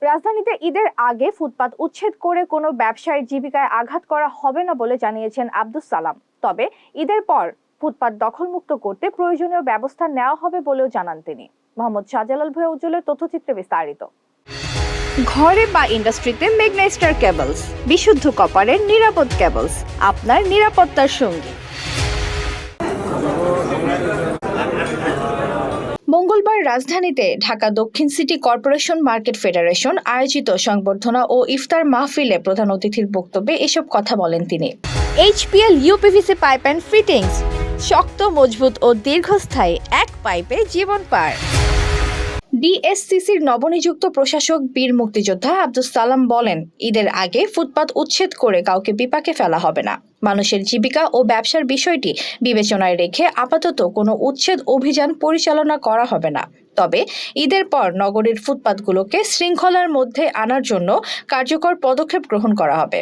রাজধানীতে ঈদের আগে ফুটপাত উচ্ছেদ করে কোনো ব্যবসায়ীর জীবিকায় আঘাত করা হবে না বলে জানিয়েছেন আব্দুস সালাম। তবে ঈদের পর ফুটপাত দখলমুক্ত করতে প্রয়োজনীয় ব্যবস্থা নেওয়া হবে বলেও জানান তিনি। মোহাম্মদ শাহজালাল ভূঁইয়া উজ্জ্বলের তথ্যচিত্রে বিস্তারিত। ঘরে বা ইন্ডাস্ট্রিতে মেঘনা স্টার কেবলস, বিশুদ্ধ কপারের নিরাপদ কেবলস, আপনার নিরাপত্তার সঙ্গী। মঙ্গলবার রাজধানীতে ঢাকা দক্ষিণ সিটি কর্পোরেশন মার্কেট ফেডারেশন আয়োজিত সংবর্ধনা ও ইফতার মাহফিলে প্রধান অতিথির বক্তব্যে এসব কথা বলেন তিনি। HPL uPVC pipe and fittings, শক্ত, মজবুত ও দীর্ঘস্থায়ী, এক পাইপে জীবন পার। ডিএসসিসির নবনিযুক্ত প্রশাসক বীর মুক্তিযোদ্ধা আব্দুস সালাম বলেন, ঈদের আগে ফুটপাত উচ্ছেদ করে কাউকে বিপাকে ফেলা হবে না। মানুষের জীবিকা ও ব্যবসার বিষয়টি বিবেচনায় রেখে আপাতত কোনো উচ্ছেদ অভিযান পরিচালনা করা হবে না। তবে ঈদের পর নগরীর ফুটপাতগুলোকে শৃঙ্খলার মধ্যে আনার জন্য কার্যকর পদক্ষেপ গ্রহণ করা হবে।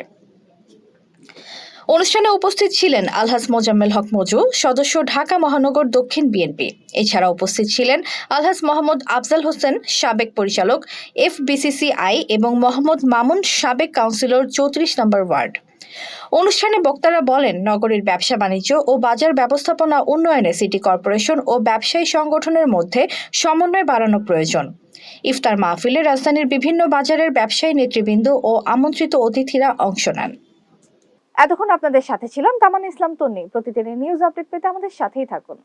অনুষ্ঠানে উপস্থিত ছিলেন আলহাজ মোজাম্মেল হক মজু, সদস্য ঢাকা মহানগর দক্ষিণ বিএনপি। এছাড়া উপস্থিত ছিলেন আলহাজ মোহাম্মদ আফজাল হোসেন, সাবেক পরিচালক এফবিসিসিআই, এবং মোহাম্মদ মামুন, সাবেক কাউন্সিলর 34 নম্বর ওয়ার্ড। অনুষ্ঠানে বক্তারা বলেন, নগরীর ব্যবসা বাণিজ্য ও বাজার ব্যবস্থাপনা উন্নয়নে সিটি কর্পোরেশন ও ব্যবসায়ী সংগঠনের মধ্যে সমন্বয় বাড়ানো প্রয়োজন। ইফতার মাহফিলে রাজধানীর বিভিন্ন বাজারের ব্যবসায়ী নেতৃবৃন্দ ও আমন্ত্রিত অতিথিরা অংশ নেন। এতক্ষণ আপনাদের সাথে ছিলাম তামান ইসলাম তন্নি। প্রতিদিনের নিউজ আপডেট পেতে আমাদের সাথেই থাকুন।